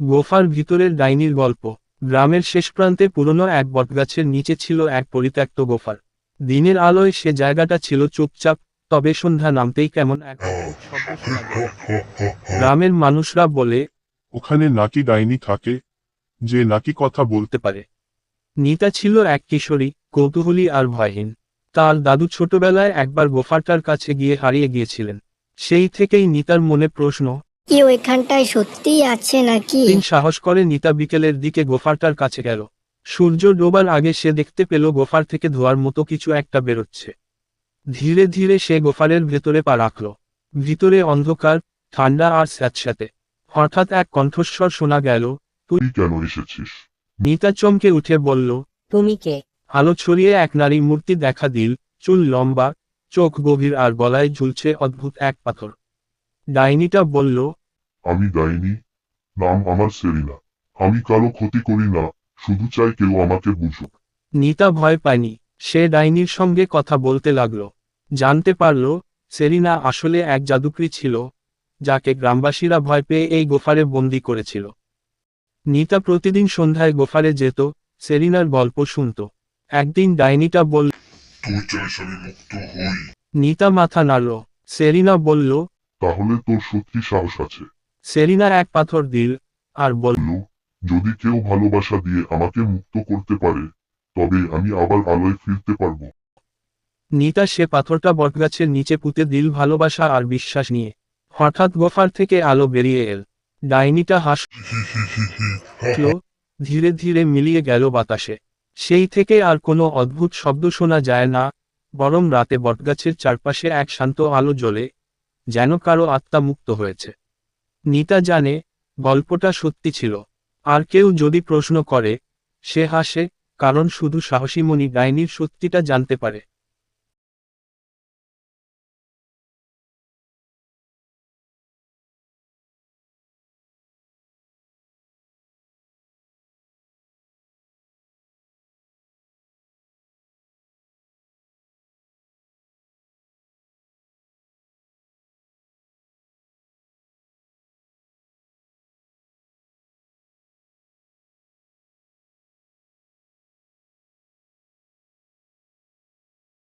গোফার ভিতরের ডাইনির গল্প। গ্রামের শেষ প্রান্তে পুরনো এক বটগাছের নিচে ছিল এক পরিত্যক্ত গোফার। দিনের আলোয় সে জায়গাটা ছিল চুপচাপ, তবে সন্ধ্যা নামতেই কেমন এক অদ্ভুত শব্দ শোনা যেত। গ্রামের মানুষরা বলে, ওখানে নাকি ডাইনি থাকে, যে নাকি কথা বলতে বলতে পারে। নিতা ছিল এক কিশোরী, কৌতূহলী আর ভয়হীন। তার দাদু ছোটবেলায় একবার গোফারটার কাছে গিয়ে হারিয়ে গিয়েছিলেন। সেই থেকেই নিতার মনে প্রশ্ন। কেউ এখানটায় সত্যিই আছে নাকি? দিন সাহস করে নিতা বিকেলের দিকে গোফারটার কাছে গেল। সূর্য ডোবার আগে সে দেখতে পেল গোফার থেকে ধোঁয়ার মতো কিছু একটা বেরোচ্ছে। ধীরে ধীরে সে গোফারের ভেতরে পা রাখল। ভিতরে অন্ধকার, ঠান্ডা আর স্যাঁতস্যাঁতে। হঠাৎ এক কণ্ঠস্বর শোনা গেল। তুই কেন এসেছিস? নিতা চমকে উঠে বলল। তুমি কে? আলো ছড়িয়ে এক নারী মূর্তি দেখা দিল, চুল লম্বা, চোখ গভীর আর গলায় ঝুলছে অদ্ভুত এক পাথর। ডাইনিটা বলল। আমি ডাইনি, নাম আমার সেরিনা। আমি কারো ক্ষতি করি না, শুধু চাই কেউ আমাকে বুঝুক। নিতা ভয় পায়নি। সে ডাইনির সঙ্গে কথা বলতে লাগল। জানতে পারল, সেরিনা আসলে এক জাদুকরী ছিল, যাকে গ্রামবাসীরা ভয় পেয়ে এই গোফারে বন্দি করেছিল। নিতা প্রতিদিন সন্ধ্যায় গোফারে যেত, সেরিনার গল্প শুনত। একদিন ডাইনিটা বলল। তুই চাইস আমি মুক্ত হই? নিতা মাথা নাড়ল। সেরিনা বলল। তাহলে তোর সত্যি সাহস আছে? সেরিনা এক পাথর দিল, আর বলল। যদি কেউ ভালোবাসা দিয়ে আমাকে মুক্ত করতে পারে, তবে আমি আবার আলোয় ফিরতে পারবো। নিতা সে পাথরটা বটগাছের নিচে পুঁতে দিল ভালোবাসা আর বিশ্বাস নিয়ে। হঠাৎ গোফার থেকে আলো বেরিয়ে এল। ডাইনিটা হাসল, ধীরে ধীরে মিলিয়ে গেল বাতাসে। সেই থেকে আর কোনো অদ্ভুত শব্দ শোনা যায় না, বরং রাতে বটগাছের চারপাশে এক শান্ত আলো জ্বলে, যেন কারো আত্মা মুক্ত হয়েছে। নিতা জানে, গল্পটা সত্যি ছিল। আর কেউ যদি প্রশ্ন করে, সে হাসে, কারণ শুধু সাহসী মনি ডাইনির সত্যিটা জানতে পারে।